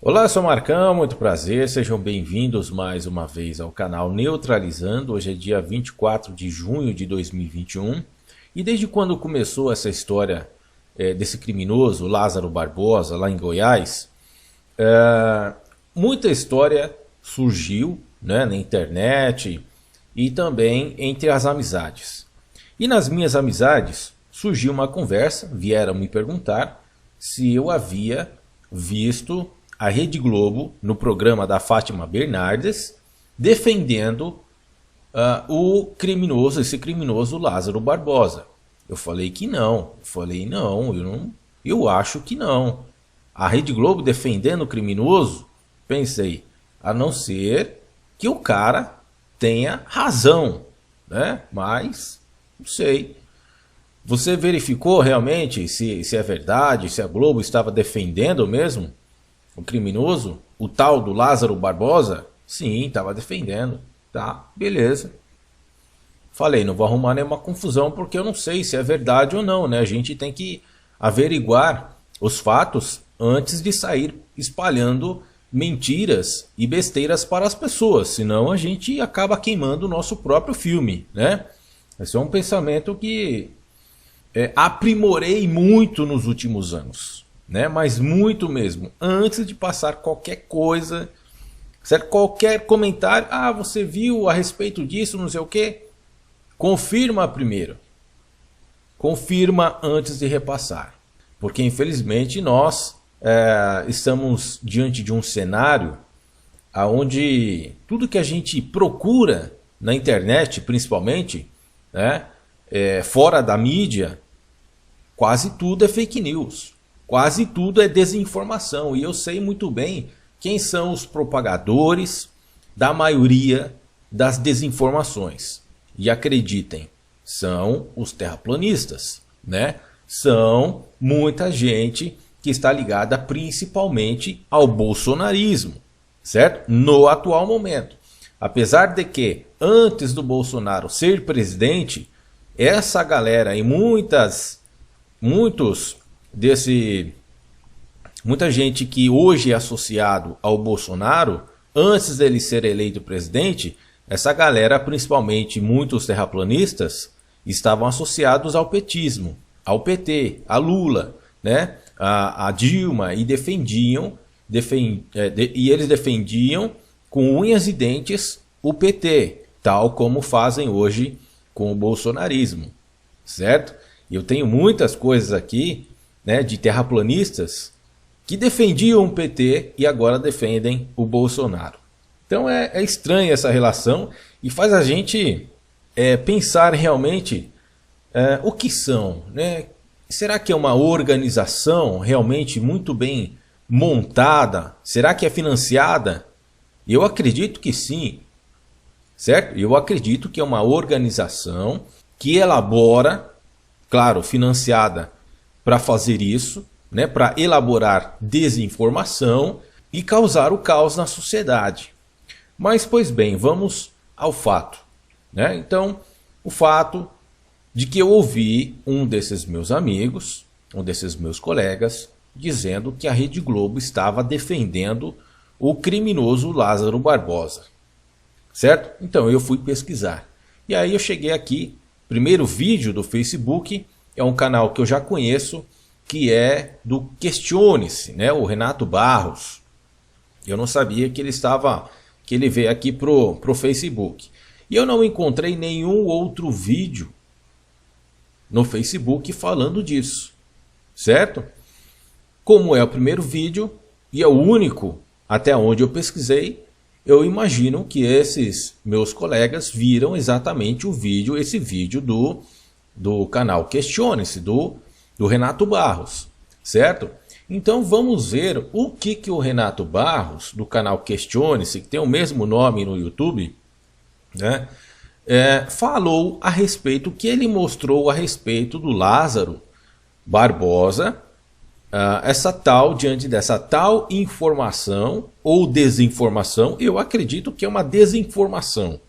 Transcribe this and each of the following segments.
Olá, eu sou o Marcão, muito prazer, sejam bem-vindos mais uma vez ao canal Neutralizando. Hoje é dia 24 de junho de 2021 e desde quando começou essa história desse criminoso Lázaro Barbosa lá em Goiás, muita história surgiu, né, na internet e também entre as amizades. E nas minhas amizades surgiu uma conversa, vieram me perguntar se eu havia visto a Rede Globo, no programa da Fátima Bernardes, defendendo esse criminoso Lázaro Barbosa. Eu falei que não. Eu acho que não. A Rede Globo defendendo o criminoso? Pensei, a não ser que o cara tenha razão, né? Mas, não sei. Você verificou realmente se é verdade, se a Globo estava defendendo mesmo o criminoso, o tal do Lázaro Barbosa? Sim, estava defendendo. Tá, beleza. Falei, não vou arrumar nenhuma confusão porque eu não sei se é verdade ou não, né? A gente tem que averiguar os fatos antes de sair espalhando mentiras e besteiras para as pessoas, senão a gente acaba queimando o nosso próprio filme, né? Esse é um pensamento que aprimorei muito nos últimos anos, né? Mas muito mesmo. Antes de passar qualquer coisa, certo? Qualquer comentário, você viu a respeito disso, não sei o que, confirma primeiro. Confirma antes de repassar. Porque infelizmente nós estamos diante de um cenário onde tudo que a gente procura na internet, principalmente, né, fora da mídia, quase tudo é fake news. Quase tudo é desinformação. E eu sei muito bem quem são os propagadores da maioria das desinformações. E acreditem, são os terraplanistas, né? São muita gente que está ligada principalmente ao bolsonarismo, certo? No atual momento. Apesar de que, antes do Bolsonaro ser presidente, essa galera e muita gente que hoje é associado ao Bolsonaro, antes dele ser eleito presidente, essa galera, principalmente muitos terraplanistas, estavam associados ao petismo, ao PT, a Lula, né? a Dilma, e eles defendiam com unhas e dentes o PT, tal como fazem hoje com o bolsonarismo, certo? Eu tenho muitas coisas aqui, né, de terraplanistas que defendiam o PT e agora defendem o Bolsonaro. Então é estranha essa relação e faz a gente pensar realmente o que são, né? Será que é uma organização realmente muito bem montada? Será que é financiada? Eu acredito que sim, certo? Eu acredito que é uma organização que elabora, claro, financiada para fazer isso, né, para elaborar desinformação e causar o caos na sociedade. Mas, pois bem, vamos ao fato, né? Então, o fato de que eu ouvi um desses meus amigos, um desses meus colegas, dizendo que a Rede Globo estava defendendo o criminoso Lázaro Barbosa, certo? Então, eu fui pesquisar. E aí eu cheguei aqui, primeiro vídeo do Facebook, é um canal que eu já conheço, que é do Questione-se, né? O Renato Barros. Eu não sabia que ele veio aqui pro Facebook. E eu não encontrei nenhum outro vídeo no Facebook falando disso, certo? Como é o primeiro vídeo e é o único até onde eu pesquisei, eu imagino que esses meus colegas viram exatamente esse vídeo do canal Questione-se, do Renato Barros, certo? Então vamos ver o que o Renato Barros, do canal Questione-se, que tem o mesmo nome no YouTube, né, falou a respeito, que ele mostrou a respeito do Lázaro Barbosa, diante dessa tal informação ou desinformação. Eu acredito que é uma desinformação.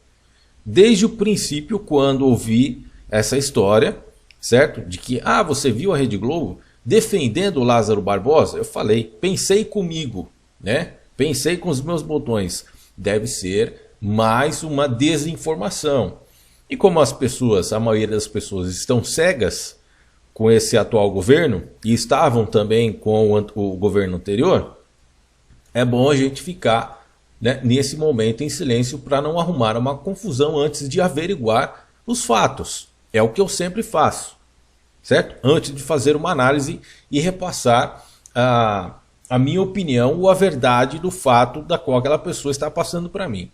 Desde o princípio, quando ouvi essa história, certo? De que, você viu a Rede Globo defendendo o Lázaro Barbosa? Eu falei, pensei comigo, né? Pensei com os meus botões. Deve ser mais uma desinformação. E como as pessoas, a maioria das pessoas estão cegas com esse atual governo e estavam também com o governo anterior, é bom a gente ficar, né, nesse momento em silêncio para não arrumar uma confusão antes de averiguar os fatos. É o que eu sempre faço, certo? Antes de fazer uma análise e repassar a minha opinião ou a verdade do fato da qual aquela pessoa está passando para mim.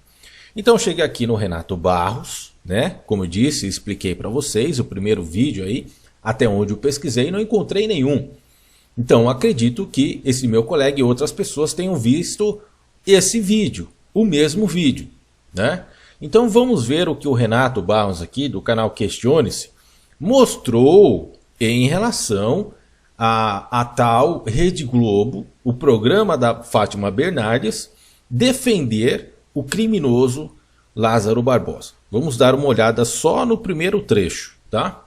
Então cheguei aqui no Renato Barros, né? Como eu disse, expliquei para vocês o primeiro vídeo aí, até onde eu pesquisei, não encontrei nenhum. Então acredito que esse meu colega e outras pessoas tenham visto esse vídeo, o mesmo vídeo, né? Então vamos ver o que o Renato Barros aqui do canal Questione-se mostrou em relação a tal Rede Globo, o programa da Fátima Bernardes, defender o criminoso Lázaro Barbosa. Vamos dar uma olhada só no primeiro trecho, tá?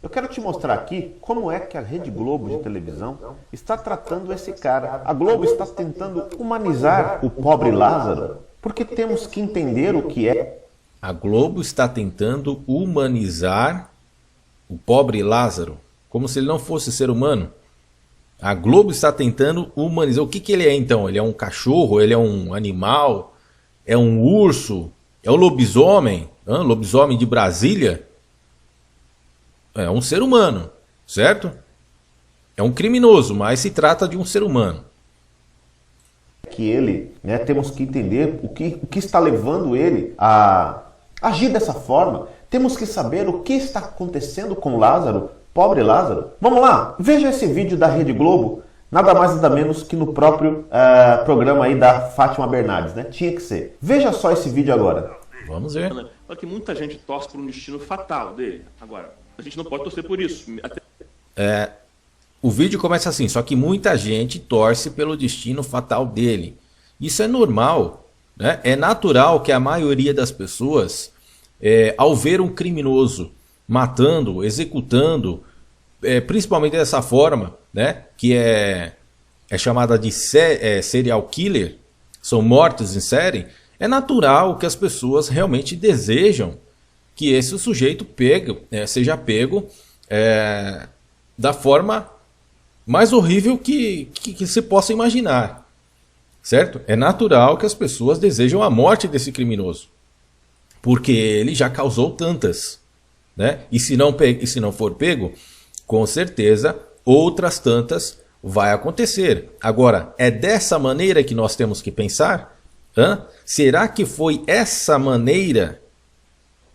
Eu quero te mostrar aqui como é que a Rede Globo de televisão está tratando esse cara. A Globo está tentando humanizar o pobre Lázaro, porque temos que entender o que é. A Globo está tentando humanizar o pobre Lázaro, como se ele não fosse ser humano. A Globo está tentando humanizar. O que ele é então? Ele é um cachorro? Ele é um animal? É um urso? É um lobisomem? Lobisomem de Brasília? É um ser humano, certo? É um criminoso, mas se trata de um ser humano. Que ele, né, temos que entender o que está levando ele a agir dessa forma. Temos que saber o que está acontecendo com Lázaro, pobre Lázaro. Vamos lá, veja esse vídeo da Rede Globo, nada mais nada menos que no próprio programa aí da Fátima Bernardes, né? Tinha que ser. Veja só esse vídeo agora. Vamos ver. Só que muita gente torce por um destino fatal dele. Agora, a gente não pode torcer por isso. O vídeo começa assim, só que muita gente torce pelo destino fatal dele. Isso é normal, né? É natural que a maioria das pessoas, ao ver um criminoso matando, executando, principalmente dessa forma, né? Que é chamada de serial killer, são mortes em série, é natural que as pessoas realmente desejam que esse sujeito seja pego da forma mais horrível que se possa imaginar, certo? É natural que as pessoas desejam a morte desse criminoso, porque ele já causou tantas, né? E se não for pego, com certeza outras tantas vai acontecer. Agora, é dessa maneira que nós temos que pensar? Será que foi essa maneira?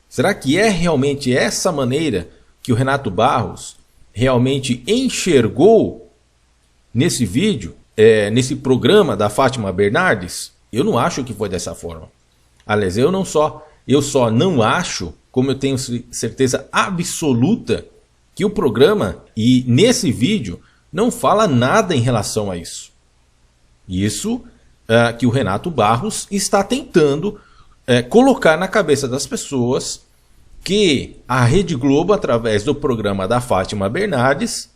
Será que é realmente essa maneira que o Renato Barros realmente enxergou nesse vídeo, nesse programa da Fátima Bernardes? Eu não acho que foi dessa forma. Aliás, eu só não acho, como eu tenho certeza absoluta, que o programa e nesse vídeo não fala nada em relação a isso. Isso que o Renato Barros está tentando colocar na cabeça das pessoas que a Rede Globo, através do programa da Fátima Bernardes,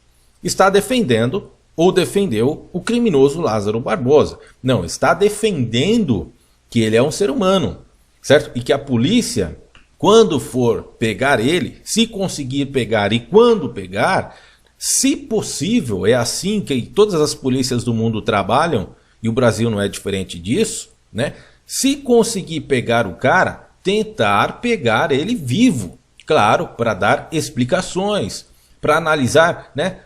está defendendo ou defendeu o criminoso Lázaro Barbosa. Não, está defendendo que ele é um ser humano, certo? E que a polícia, quando for pegar ele, se conseguir pegar e quando pegar, se possível, é assim que todas as polícias do mundo trabalham, e o Brasil não é diferente disso, né? Se conseguir pegar o cara, tentar pegar ele vivo, claro, para dar explicações, para analisar, né?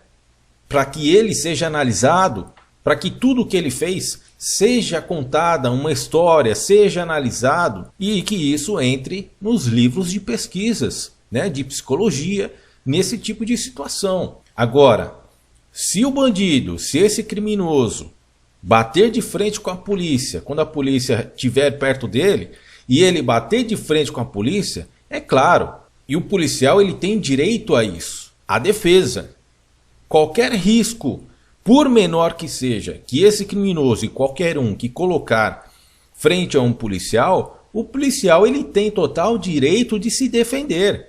Para que ele seja analisado, para que tudo que ele fez seja contada uma história, seja analisado e que isso entre nos livros de pesquisas, né? De psicologia, nesse tipo de situação. Agora, se o bandido, se esse criminoso bater de frente com a polícia, quando a polícia estiver perto dele, e ele bater de frente com a polícia, é claro, e o policial ele tem direito a isso, a defesa. Qualquer risco, por menor que seja, que esse criminoso e qualquer um que colocar frente a um policial, o policial ele tem total direito de se defender.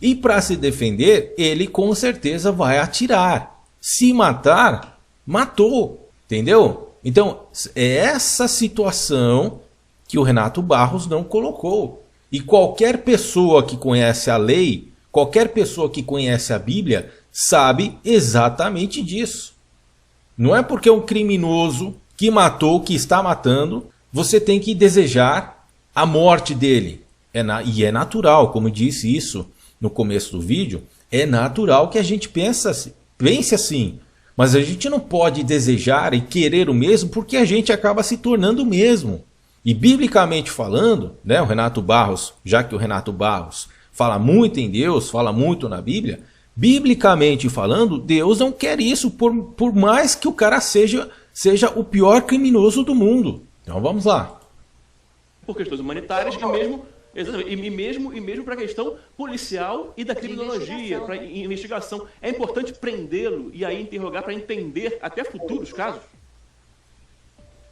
E para se defender, ele com certeza vai atirar. Se matar, Matou, entendeu? Então, é essa situação que o Renato Barros não colocou. E qualquer pessoa que conhece a lei, qualquer pessoa que conhece a Bíblia, sabe exatamente disso. Não é porque é um criminoso que matou, que está matando, você tem que desejar a morte dele. E é natural, como eu disse isso no começo do vídeo, é natural que a gente pense assim. Mas a gente não pode desejar e querer o mesmo porque a gente acaba se tornando o mesmo. E biblicamente falando, né, o Renato Barros, já que o Renato Barros fala muito em Deus, fala muito na Bíblia, biblicamente falando, Deus não quer isso, por mais que o cara seja o pior criminoso do mundo. Então vamos lá. Por questões humanitárias e mesmo para a questão policial e da criminologia, para investigação. É importante prendê-lo e aí interrogar para entender até futuros casos?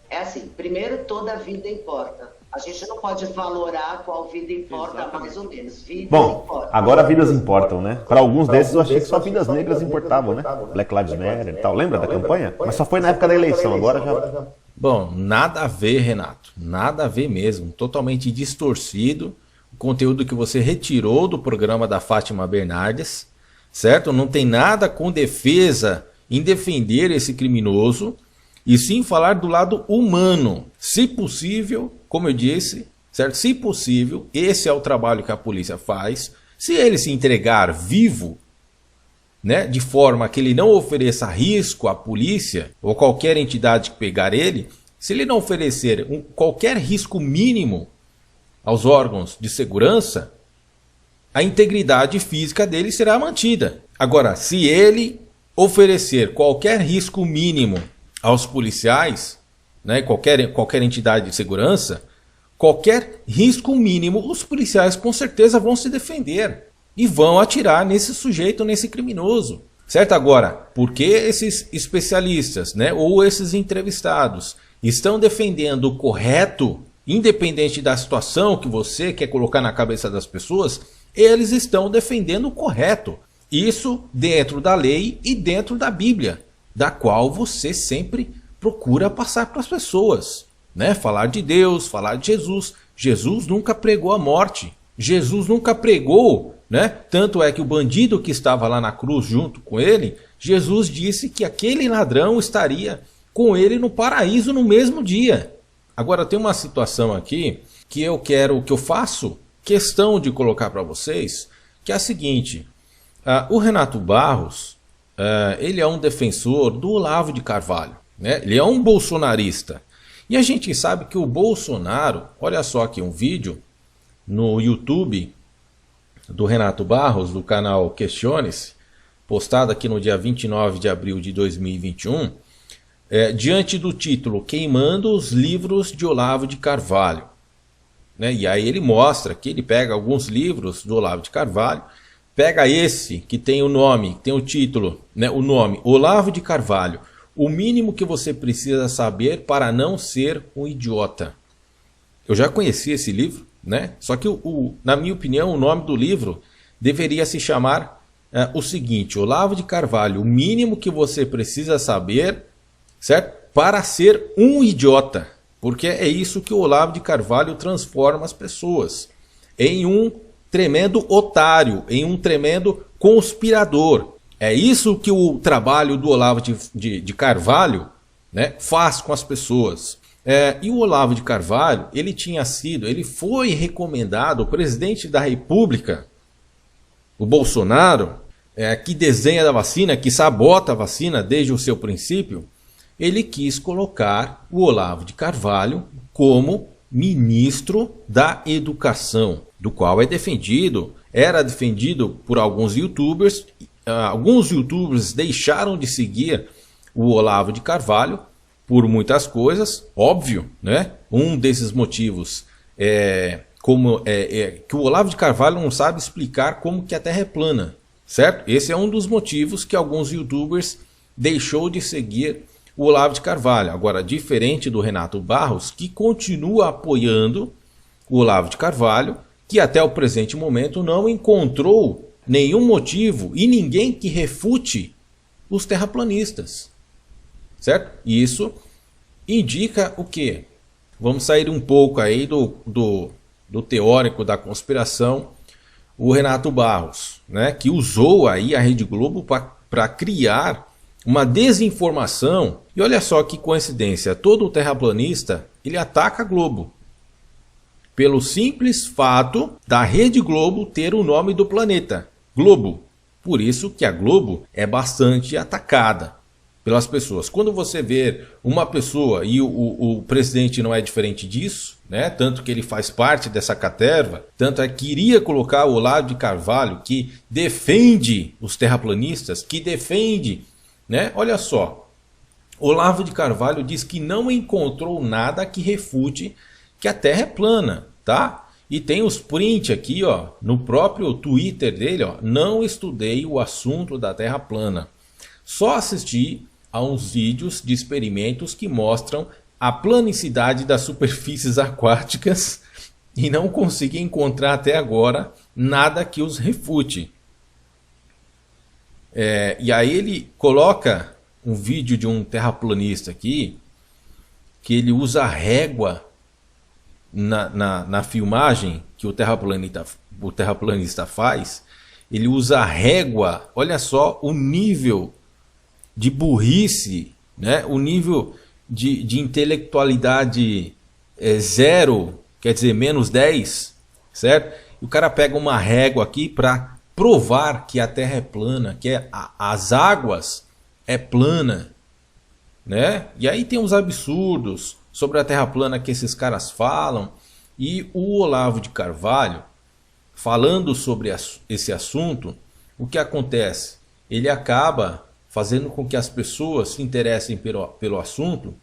É assim, primeiro, toda vida importa. A gente não pode valorar qual vida importa. Exatamente. Mais ou menos. Vidas importam. Agora vidas importam, né? Para alguns desses eu achei que só vidas negras importavam, né? Black Lives Matter e tal. Lembra da campanha? Mas só foi na época da eleição, agora já... Bom, nada a ver, Renato. Nada a ver mesmo. Totalmente distorcido. O conteúdo que você retirou do programa da Fátima Bernardes, certo? Não tem nada com defesa em defender esse criminoso, e sim falar do lado humano. Se possível, como eu disse, certo? Se possível, esse é o trabalho que a polícia faz. Se ele se entregar vivo, né, de forma que ele não ofereça risco à polícia ou qualquer entidade que pegar ele, se ele não oferecer qualquer risco mínimo aos órgãos de segurança, a integridade física dele será mantida. Agora, se ele oferecer qualquer risco mínimo aos policiais, né, qualquer entidade de segurança, qualquer risco mínimo, os policiais com certeza vão se defender e vão atirar nesse sujeito, nesse criminoso. Certo? Agora, por que esses especialistas, né, ou esses entrevistados estão defendendo o correto, independente da situação que você quer colocar na cabeça das pessoas, eles estão defendendo o correto. Isso dentro da lei e dentro da Bíblia, da qual você sempre procura passar para as pessoas, né? Falar de Deus, falar de Jesus. Jesus nunca pregou a morte. Jesus nunca pregou, né? Tanto é que o bandido que estava lá na cruz junto com ele, Jesus disse que aquele ladrão estaria com ele no paraíso no mesmo dia. Agora tem uma situação aqui que eu faço questão de colocar para vocês, que é a seguinte: o Renato Barros, ele é um defensor do Olavo de Carvalho, né? Ele é um bolsonarista. E a gente sabe que o Bolsonaro, olha só aqui um vídeo no YouTube do Renato Barros, do canal Questione-se, postado aqui no dia 29 de abril de 2021, diante do título Queimando os Livros de Olavo de Carvalho. Né? E aí ele mostra que ele pega alguns livros do Olavo de Carvalho, pega esse que tem o nome, tem o título, né, o nome Olavo de Carvalho, o mínimo que você precisa saber para não ser um idiota. Eu já conheci esse livro, né? Só que na minha opinião o nome do livro deveria se chamar o seguinte: Olavo de Carvalho, o mínimo que você precisa saber, certo? Para ser um idiota. Porque é isso que o Olavo de Carvalho transforma as pessoas, em um tremendo otário, em um tremendo conspirador. É isso que o trabalho do Olavo de Carvalho, né, faz com as pessoas. E o Olavo de Carvalho, ele foi recomendado, o presidente da República, o Bolsonaro, que desenha da vacina, que sabota a vacina desde o seu princípio, ele quis colocar o Olavo de Carvalho como ministro da Educação, do qual era defendido por alguns youtubers. Alguns youtubers deixaram de seguir o Olavo de Carvalho por muitas coisas, óbvio, né? Um desses motivos é que o Olavo de Carvalho não sabe explicar como que a Terra é plana, certo? Esse é um dos motivos que alguns youtubers deixou de seguir o Olavo de Carvalho. Agora, diferente do Renato Barros, que continua apoiando o Olavo de Carvalho, que até o presente momento não encontrou nenhum motivo e ninguém que refute os terraplanistas. certo? E isso indica o quê? Vamos sair um pouco aí do teórico da conspiração, o Renato Barros, né, que usou aí a Rede Globo para criar uma desinformação. E olha só que coincidência, todo terraplanista ele ataca a Globo pelo simples fato da Rede Globo ter o nome do planeta, Globo. Por isso que a Globo é bastante atacada pelas pessoas. Quando você vê uma pessoa, e o presidente não é diferente disso, né? Tanto que ele faz parte dessa caterva, tanto é que iria colocar o Olavo de Carvalho, que defende os terraplanistas, que defende, né? Olha só, Olavo de Carvalho diz que não encontrou nada que refute que a Terra é plana, tá? E tem os print aqui, ó, no próprio Twitter dele, ó, não estudei o assunto da Terra plana. Só assisti a uns vídeos de experimentos que mostram a planicidade das superfícies aquáticas e não consegui encontrar até agora nada que os refute. E aí ele coloca um vídeo de um terraplanista aqui, que ele usa régua na filmagem que o terraplanista faz. Ele usa régua, olha só o nível de burrice, né? O nível de intelectualidade zero, quer dizer, menos 10, certo? E o cara pega uma régua aqui para provar que a Terra é plana, que as águas é plana, né? E aí tem uns absurdos sobre a Terra plana que esses caras falam, e o Olavo de Carvalho, falando sobre esse assunto, o que acontece? Ele acaba fazendo com que as pessoas se interessem pelo assunto,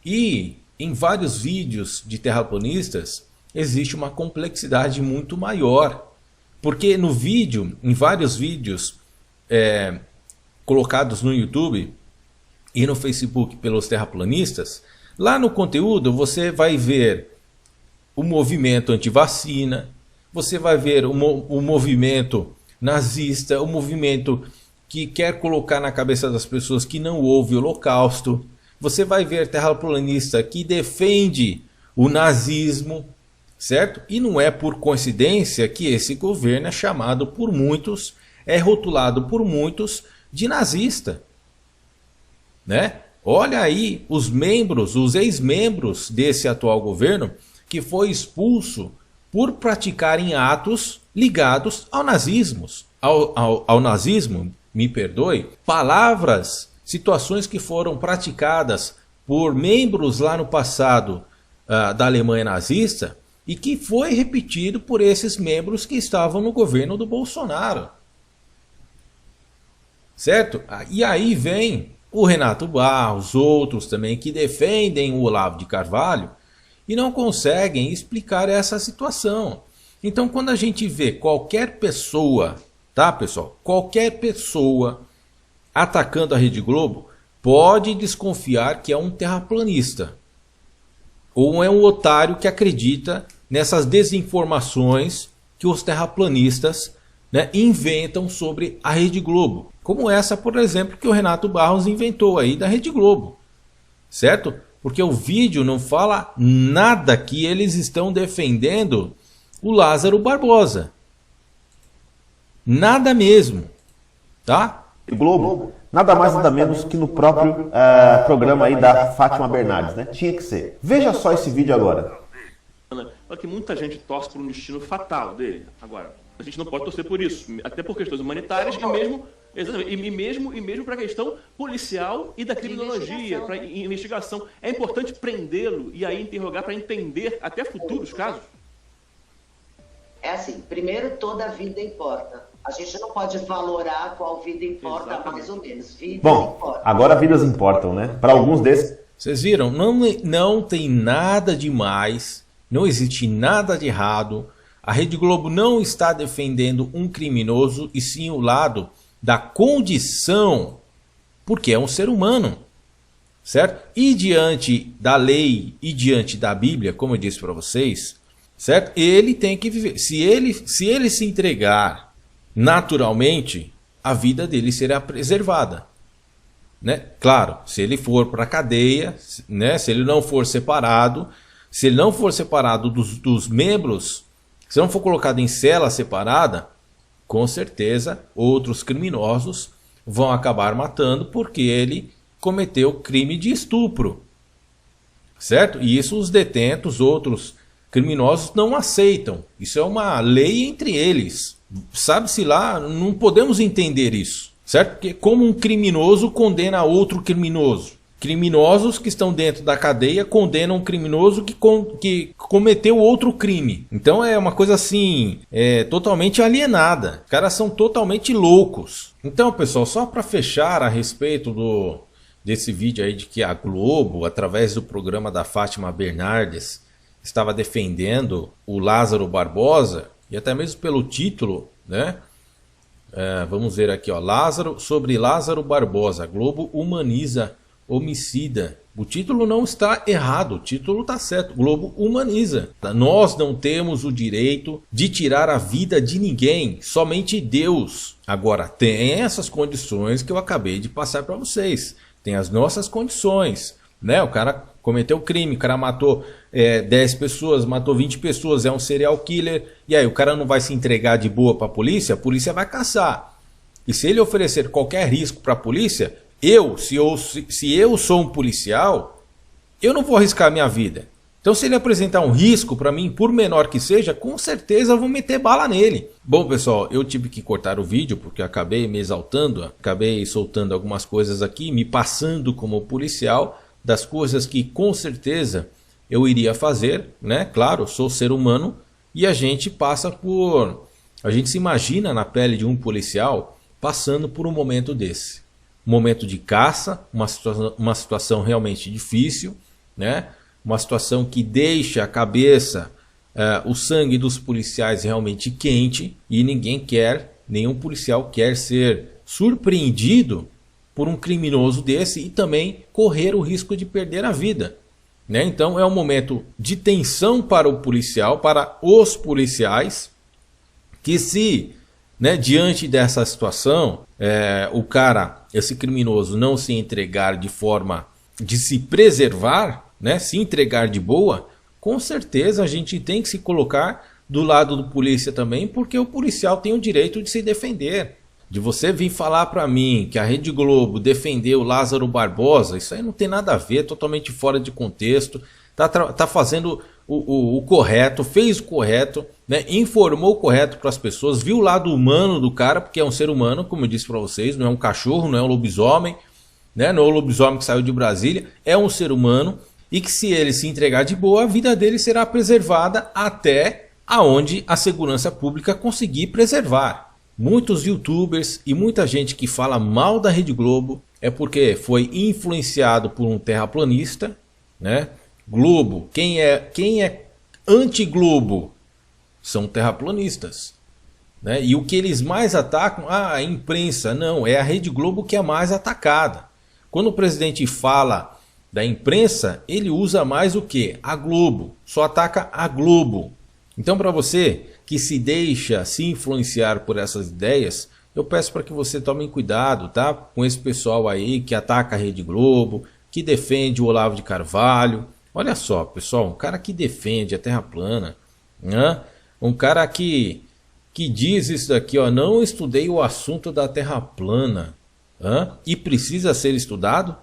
e em vários vídeos de terraplanistas existe uma complexidade muito maior, porque no vídeo, em vários vídeos colocados no YouTube e no Facebook pelos terraplanistas, lá no conteúdo você vai ver o movimento antivacina, você vai ver o movimento nazista, o movimento que quer colocar na cabeça das pessoas que não houve holocausto. Você vai ver terraplanista que defende o nazismo, certo? E não é por coincidência que esse governo é chamado por muitos, é rotulado por muitos de nazista, né? Olha aí os membros, os ex-membros desse atual governo que foi expulso por praticarem atos ligados ao nazismo. Ao nazismo, me perdoe, palavras, situações que foram praticadas por membros lá no passado da Alemanha nazista e que foi repetido por esses membros que estavam no governo do Bolsonaro. Certo? E aí vem o Renato Barros, outros também que defendem o Olavo de Carvalho e não conseguem explicar essa situação. Então quando a gente vê qualquer pessoa, tá pessoal, qualquer pessoa atacando a Rede Globo, pode desconfiar que é um terraplanista ou é um otário que acredita nessas desinformações que os terraplanistas, né, inventam sobre a Rede Globo. Como essa, por exemplo, que o Renato Barros inventou aí da Rede Globo. Certo? Porque o vídeo não fala nada que eles estão defendendo o Lázaro Barbosa. Nada mesmo. Tá? Globo, nada mais nada menos que no próprio programa aí da Fátima Bernardes, né? Tinha que ser. Veja só esse vídeo agora. Olha que muita gente torce por um destino fatal dele. Agora, a gente não pode torcer por isso, até por questões humanitárias e mesmo para a questão policial e da criminologia, para investigação. É importante prendê-lo e aí interrogar para entender até futuros casos. É assim, primeiro, toda vida importa. A gente não pode valorar qual vida importa. Exatamente. Mais ou menos. Bom, importa. Agora vidas importam, né? Para alguns desses. Vocês viram? Não tem nada demais, não existe nada de errado. A Rede Globo não está defendendo um criminoso, e sim o lado da condição, porque é um ser humano, certo? E diante da lei e diante da Bíblia, como eu disse para vocês, certo? Ele tem que viver. Se ele se entregar naturalmente, a vida dele será preservada. né? Claro, se ele for para a cadeia, né? Se ele não for separado, dos membros, se não for colocado em cela separada, com certeza outros criminosos vão acabar matando porque ele cometeu crime de estupro, certo? E isso os detentos, outros criminosos não aceitam. Isso é uma lei entre eles. Sabe-se lá, não podemos entender isso, certo? Porque como um criminoso condena outro criminoso? Criminosos que estão dentro da cadeia condenam um criminoso que cometeu outro crime. Então é uma coisa assim, totalmente alienada. Os caras são totalmente loucos. Então, pessoal, só para fechar a respeito desse vídeo aí de que a Globo, através do programa da Fátima Bernardes, estava defendendo o Lázaro Barbosa, e até mesmo pelo título, né? Vamos ver aqui, ó, sobre Lázaro Barbosa, Globo humaniza homicida. O título não está errado, o título está certo. Globo humaniza. Nós não temos o direito de tirar a vida de ninguém, somente Deus. Agora, tem essas condições que eu acabei de passar para vocês. Tem as nossas condições, né? O cara cometeu crime, o cara matou 10 pessoas, matou 20 pessoas, é um serial killer. E aí, o cara não vai se entregar de boa para a polícia vai caçar. E se ele oferecer qualquer risco para a polícia, se eu sou um policial, eu não vou arriscar a minha vida. Então, se ele apresentar um risco para mim, por menor que seja, com certeza eu vou meter bala nele. Bom, pessoal, eu tive que cortar o vídeo porque eu acabei me exaltando, acabei soltando algumas coisas aqui, me passando como policial, das coisas que com certeza eu iria fazer, né? Claro, sou ser humano e a gente se imagina na pele de um policial passando por um momento desse. Um momento de caça, uma situação realmente difícil, né? Uma situação que deixa a cabeça, o sangue dos policiais realmente quente, e nenhum policial quer ser surpreendido por um criminoso desse e também correr o risco de perder a vida, né? Então é um momento de tensão para o policial, para os policiais, que se, né, diante dessa situação, esse criminoso não se entregar de forma de se preservar, né, se entregar de boa, com certeza a gente tem que se colocar do lado do polícia também, porque o policial tem o direito de se defender. De você vir falar para mim que a Rede Globo defendeu Lázaro Barbosa, isso aí não tem nada a ver, totalmente fora de contexto. Tá fazendo o correto, fez o correto, né? Informou o correto para as pessoas, viu o lado humano do cara, porque é um ser humano, como eu disse para vocês, não é um cachorro, não é um lobisomem, né? Não é um lobisomem que saiu de Brasília, é um ser humano, e que se ele se entregar de boa, a vida dele será preservada até aonde a segurança pública conseguir preservar. Muitos youtubers e muita gente que fala mal da Rede Globo é porque foi influenciado por um terraplanista, né? Globo, quem é anti-Globo são terraplanistas, né? E o que eles mais atacam, a imprensa, não, é a Rede Globo que é mais atacada. Quando o presidente fala da imprensa, ele usa mais o que? A Globo, só ataca a Globo. Então, para você que se deixa se influenciar por essas ideias, eu peço para que você tome cuidado, tá? Com esse pessoal aí que ataca a Rede Globo, que defende o Olavo de Carvalho. Olha só, pessoal, um cara que defende a Terra plana, né? Um cara que diz isso daqui, ó, não estudei o assunto da Terra plana, e precisa ser estudado.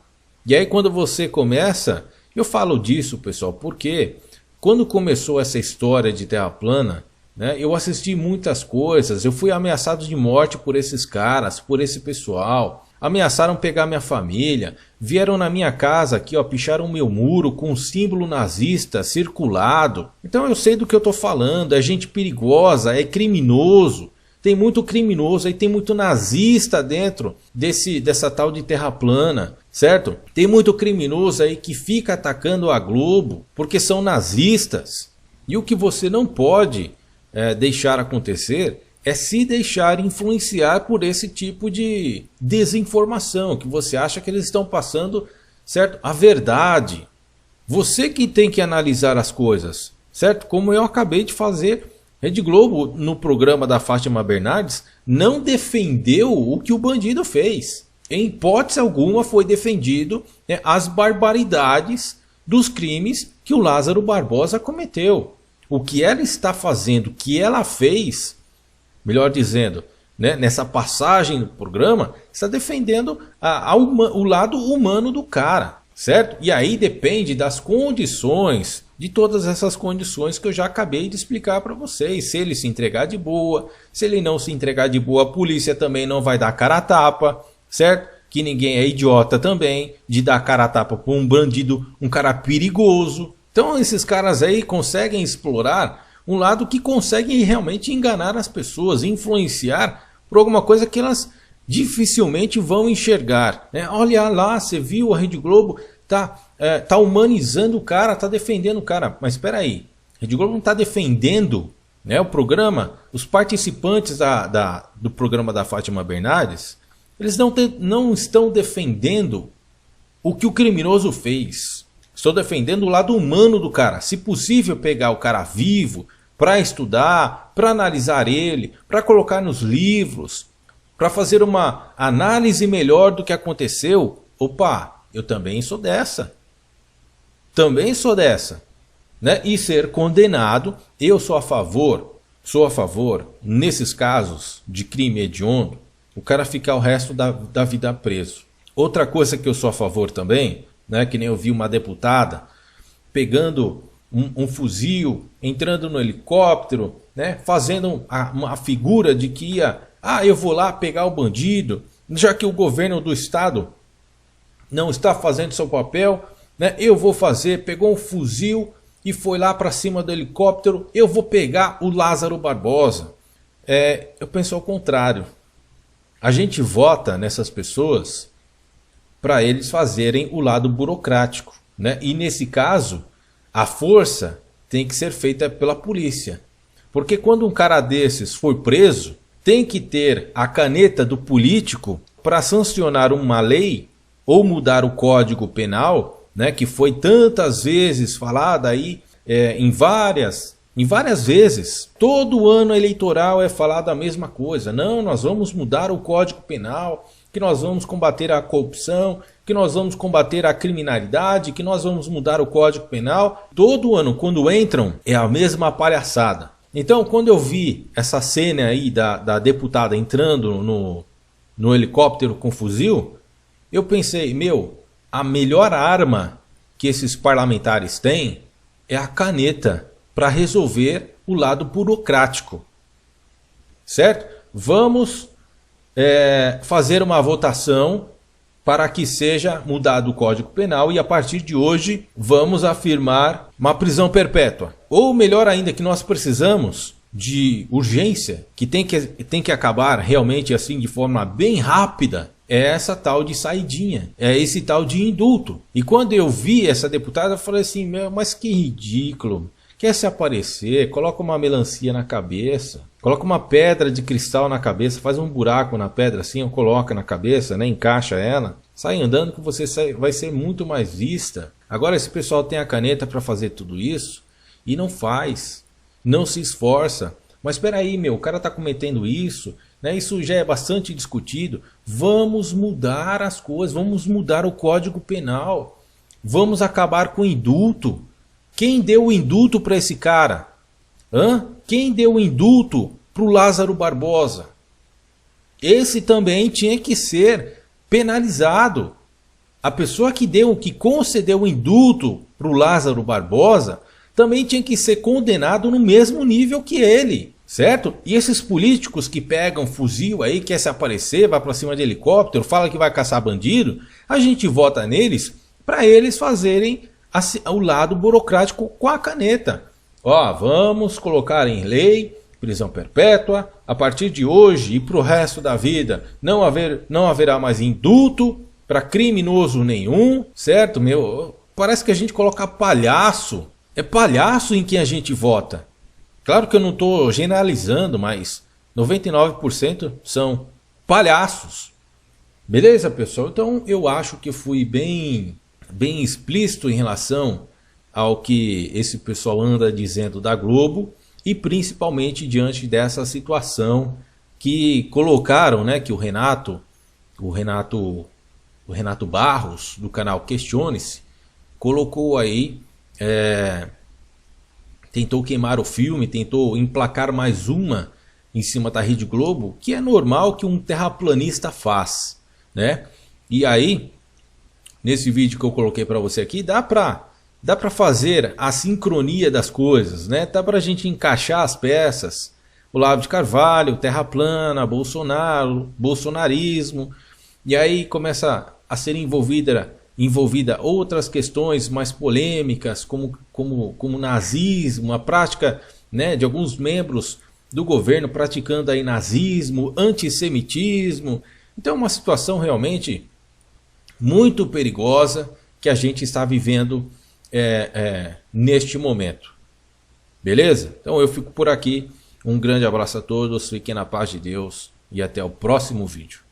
E aí quando você começa, eu falo disso, pessoal, porque quando começou essa história de Terra plana, né, eu assisti muitas coisas, eu fui ameaçado de morte por esses caras, por esse pessoal. Ameaçaram pegar minha família, vieram na minha casa aqui, ó, picharam o meu muro com um símbolo nazista circulado. Então eu sei do que eu tô falando, é gente perigosa, é criminoso. Tem muito criminoso aí, tem muito nazista dentro dessa tal de Terra plana, certo? Tem muito criminoso aí que fica atacando a Globo porque são nazistas. E o que você não pode deixar acontecer é se deixar influenciar por esse tipo de desinformação, que você acha que eles estão passando, certo? A verdade. Você que tem que analisar as coisas, certo? Como eu acabei de fazer. Rede Globo, no programa da Fátima Bernardes, não defendeu o que o bandido fez. em hipótese alguma foi defendido, né, as barbaridades dos crimes que o Lázaro Barbosa cometeu. O que ela está fazendo, o que ela fez, melhor dizendo, né, nessa passagem do programa, está defendendo o lado humano do cara, certo? E aí depende das condições, de todas essas condições que eu já acabei de explicar para vocês. Se ele se entregar de boa, se ele não se entregar de boa, a polícia também não vai dar cara a tapa, certo? Que ninguém é idiota também de dar cara a tapa para um bandido, um cara perigoso. Então esses caras aí conseguem explorar um lado que conseguem realmente enganar as pessoas, influenciar por alguma coisa que elas dificilmente vão enxergar, né? Olha lá, você viu, a Rede Globo tá humanizando o cara, tá defendendo o cara. Mas espera aí, a Rede Globo não está defendendo, né, o programa. Os participantes do programa da Fátima Bernardes, eles não estão defendendo o que o criminoso fez. Estou defendendo o lado humano do cara. Se possível, pegar o cara vivo para estudar, para analisar ele, para colocar nos livros, para fazer uma análise melhor do que aconteceu. Opa, eu também sou dessa. Também sou dessa. Né? E ser condenado, eu sou a favor, nesses casos de crime hediondo, o cara ficar o resto da vida preso. Outra coisa que eu sou a favor também, né, que nem eu vi uma deputada pegando um fuzil, entrando no helicóptero, né, fazendo uma figura de que eu vou lá pegar o bandido, já que o governo do estado não está fazendo seu papel, né, eu vou fazer, pegou um fuzil e foi lá para cima do helicóptero, eu vou pegar o Lázaro Barbosa. Eu penso ao contrário. A gente vota nessas pessoas para eles fazerem o lado burocrático, né? E nesse caso, a força tem que ser feita pela polícia. Porque quando um cara desses for preso, tem que ter a caneta do político para sancionar uma lei ou mudar o Código Penal, né? Que foi tantas vezes falada aí em várias vezes. Todo ano eleitoral é falado a mesma coisa. Não, nós vamos mudar o Código Penal, que nós vamos combater a corrupção, que nós vamos combater a criminalidade, que nós vamos mudar o Código Penal. Todo ano, quando entram, é a mesma palhaçada. Então, quando eu vi essa cena aí da deputada entrando no helicóptero com fuzil, eu pensei, a melhor arma que esses parlamentares têm é a caneta para resolver o lado burocrático, certo? Vamos fazer uma votação para que seja mudado o Código Penal e a partir de hoje vamos afirmar uma prisão perpétua. Ou melhor ainda, que nós precisamos de urgência, que tem que acabar realmente assim de forma bem rápida, é essa tal de saidinha, é esse tal de indulto. E quando eu vi essa deputada, eu falei assim, mas que ridículo. Quer se aparecer, coloca uma melancia na cabeça, coloca uma pedra de cristal na cabeça, faz um buraco na pedra assim, ou coloca na cabeça, né, encaixa ela, sai andando que você vai ser muito mais vista. Agora esse pessoal tem a caneta para fazer tudo isso e não faz, não se esforça. Mas espera aí, o cara está cometendo isso, né, isso já é bastante discutido. Vamos mudar as coisas, vamos mudar o Código Penal, vamos acabar com o indulto. Quem deu o indulto para esse cara? Quem deu o indulto para o Lázaro Barbosa? Esse também tinha que ser penalizado. A pessoa que concedeu o indulto para o Lázaro Barbosa também tinha que ser condenado no mesmo nível que ele, certo? E esses políticos que pegam fuzil aí, quer se aparecer, vai para cima de helicóptero, fala que vai caçar bandido, a gente vota neles para eles fazerem o lado burocrático com a caneta. Vamos colocar em lei prisão perpétua, a partir de hoje e para o resto da vida não haverá mais indulto para criminoso nenhum, certo? Parece que a gente coloca palhaço, é palhaço em quem a gente vota. Claro que eu não estou generalizando, mas 99% são palhaços. Beleza, pessoal? Então eu acho que fui bem explícito em relação ao que esse pessoal anda dizendo da Globo e principalmente diante dessa situação que colocaram, né, que o Renato o Renato Barros, do canal Questione-se, colocou aí, tentou queimar o filme, tentou emplacar mais uma em cima da Rede Globo, que é normal que um terraplanista faz, né? E aí, nesse vídeo que eu coloquei para você aqui, dá para fazer a sincronia das coisas, né? Dá para a gente encaixar as peças. Olavo de Carvalho, terra plana, Bolsonaro, bolsonarismo, e aí começa a ser envolvida outras questões mais polêmicas, como nazismo, a prática, né, de alguns membros do governo praticando aí nazismo, antissemitismo. Então é uma situação realmente muito perigosa que a gente está vivendo neste momento. Beleza? Então eu fico por aqui. Um grande abraço a todos, fiquem na paz de Deus e até o próximo vídeo.